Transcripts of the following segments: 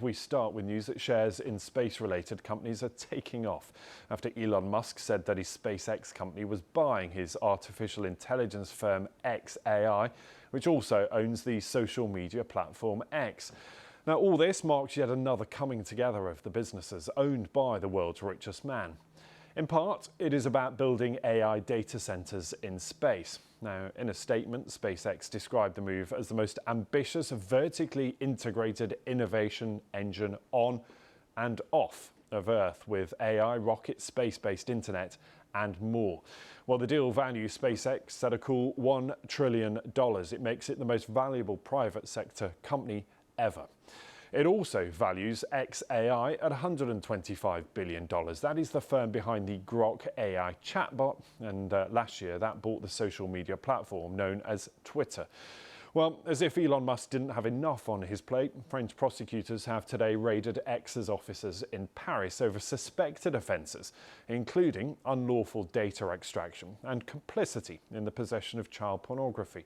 We start with news that shares in space-related companies are taking off after Elon Musk said that his SpaceX company was buying his artificial intelligence firm xAI, which also owns the social media platform X. Now, all this marks yet another coming together of the businesses owned by the world's richest man. In part, it is about building AI data centers in space. Now, in a statement, SpaceX described the move as the most ambitious vertically integrated innovation engine on and off of Earth, with AI, rockets, space-based internet, and more. Well, the deal values SpaceX at a cool $1 trillion. It makes it the most valuable private sector company ever. It also values xAI at $125 billion. That is the firm behind the Grok AI chatbot, and last year that bought the social media platform known as Twitter. Well, as if Elon Musk didn't have enough on his plate, French prosecutors have today raided X's offices in Paris over suspected offences, including unlawful data extraction and complicity in the possession of child pornography.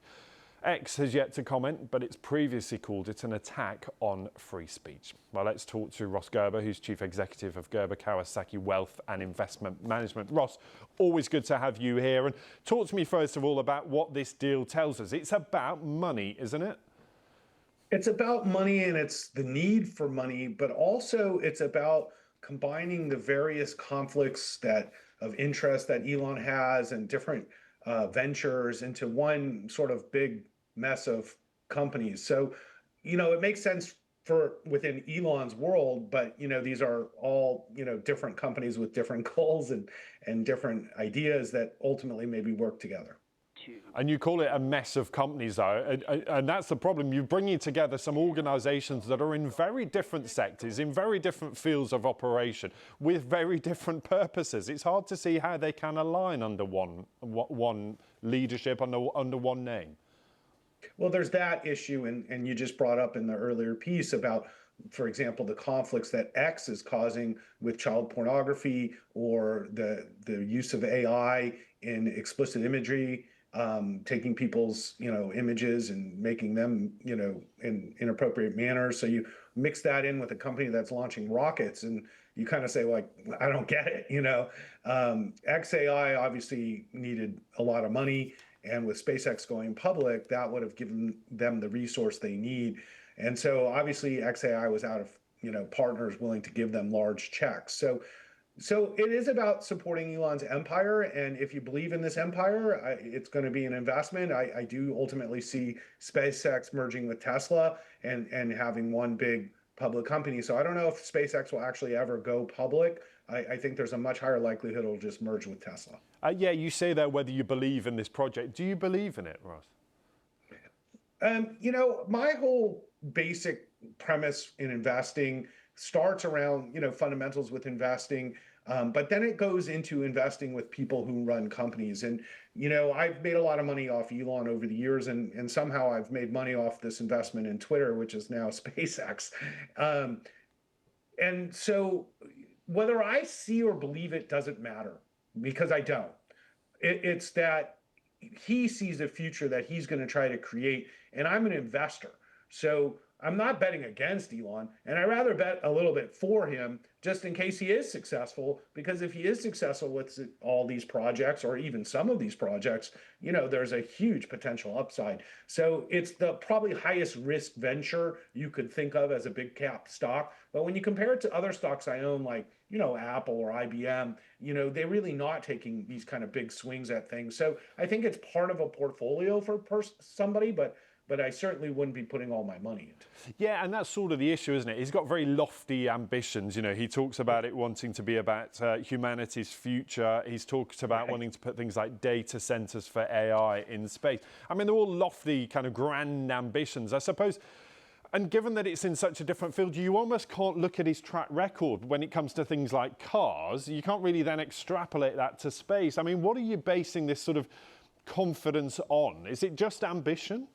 X has yet to comment, but it's previously called it an attack on free speech. Well, let's talk to Ross Gerber, who's Chief Executive of Gerber, Kawasaki Wealth and Investment Management. Ross, always good to have you here. And talk to me first of all about what this deal tells us. It's about money, isn't it? It's about money, and it's the need for money, but also it's about combining the various conflicts of interest that Elon has and different ventures into one sort of big mess of companies. So, it makes sense for within Elon's world, but these are all different companies with different goals and different ideas that ultimately maybe work together. And you call it a mess of companies, though, and that's the problem. You're bringing together some organisations that are in very different sectors, in very different fields of operation, with very different purposes. It's hard to see how they can align under one leadership, under one name. Well, there's that issue, and you just brought up in the earlier piece about, for example, the conflicts that X is causing with child pornography or the use of AI in explicit imagery. Taking people's, images and making them, in inappropriate manners. So you mix that in with a company that's launching rockets, and you kind of say, like, I don't get it. xAI obviously needed a lot of money, and with SpaceX going public, that would have given them the resource they need. And so obviously xAI was out of, partners willing to give them large checks. So it is about supporting Elon's empire, and if you believe in this empire, it's going to be an investment. I do ultimately see SpaceX merging with Tesla and having one big public company. So I don't know if SpaceX will actually ever go public. I think there's a much higher likelihood it'll just merge with Tesla. Yeah, you say that whether you believe in this project. Do you believe in it, Ross? My whole basic premise in investing starts around, fundamentals with investing, but then it goes into investing with people who run companies. And, I've made a lot of money off Elon over the years, and somehow I've made money off this investment in Twitter, which is now SpaceX. And so whether I see or believe it doesn't matter, because I don't. It's that he sees a future that he's going to try to create, and I'm an investor. So I'm not betting against Elon, and I'd rather bet a little bit for him just in case he is successful, because if he is successful with all these projects, or even some of these projects, there's a huge potential upside. So it's the probably highest risk venture you could think of as a big cap stock. But when you compare it to other stocks I own, like, Apple or IBM, they're really not taking these kind of big swings at things. So I think it's part of a portfolio for somebody, but I certainly wouldn't be putting all my money into it. Yeah, and that's sort of the issue, isn't it? He's got very lofty ambitions. He talks about it wanting to be about humanity's future. He's talked about wanting to put things like data centers for AI in space. I mean, they're all lofty, kind of grand ambitions, I suppose. And given that it's in such a different field, you almost can't look at his track record when it comes to things like cars. You can't really then extrapolate that to space. I mean, what are you basing this sort of confidence on? Is it just ambition?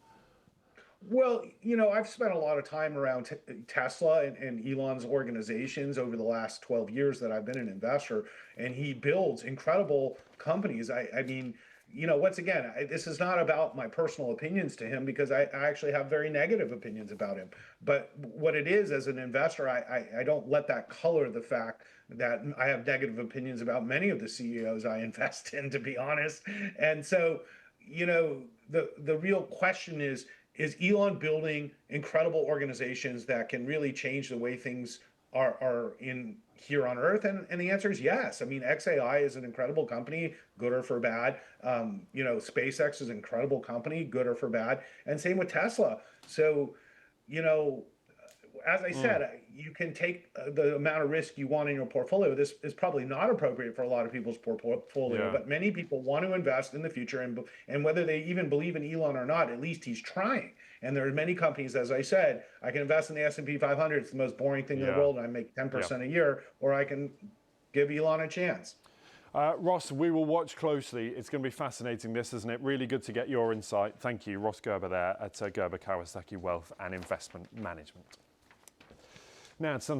Well, I've spent a lot of time around Tesla and Elon's organizations over the last 12 years that I've been an investor, and he builds incredible companies. I mean, once again, this is not about my personal opinions to him, because I actually have very negative opinions about him. But what it is, as an investor, I don't let that color the fact that I have negative opinions about many of the CEOs I invest in, to be honest. And so, the real question is Elon building incredible organizations that can really change the way things are in here on Earth? And the answer is yes. I mean, xAI is an incredible company, good or for bad. SpaceX is an incredible company, good or for bad. And same with Tesla. So, you know, as I said, you can take the amount of risk you want in your portfolio. This is probably not appropriate for a lot of people's portfolio, but many people want to invest in the future, and whether they even believe in Elon or not, at least he's trying. And there are many companies, as I said, I can invest in the S&P 500. It's the most boring thing in the world, and I make 10% a year, or I can give Elon a chance. Ross, we will watch closely. It's going to be fascinating, this, isn't it? Really good to get your insight. Thank you, Ross Gerber there at Gerber Kawasaki Wealth and Investment Management. Now, it's something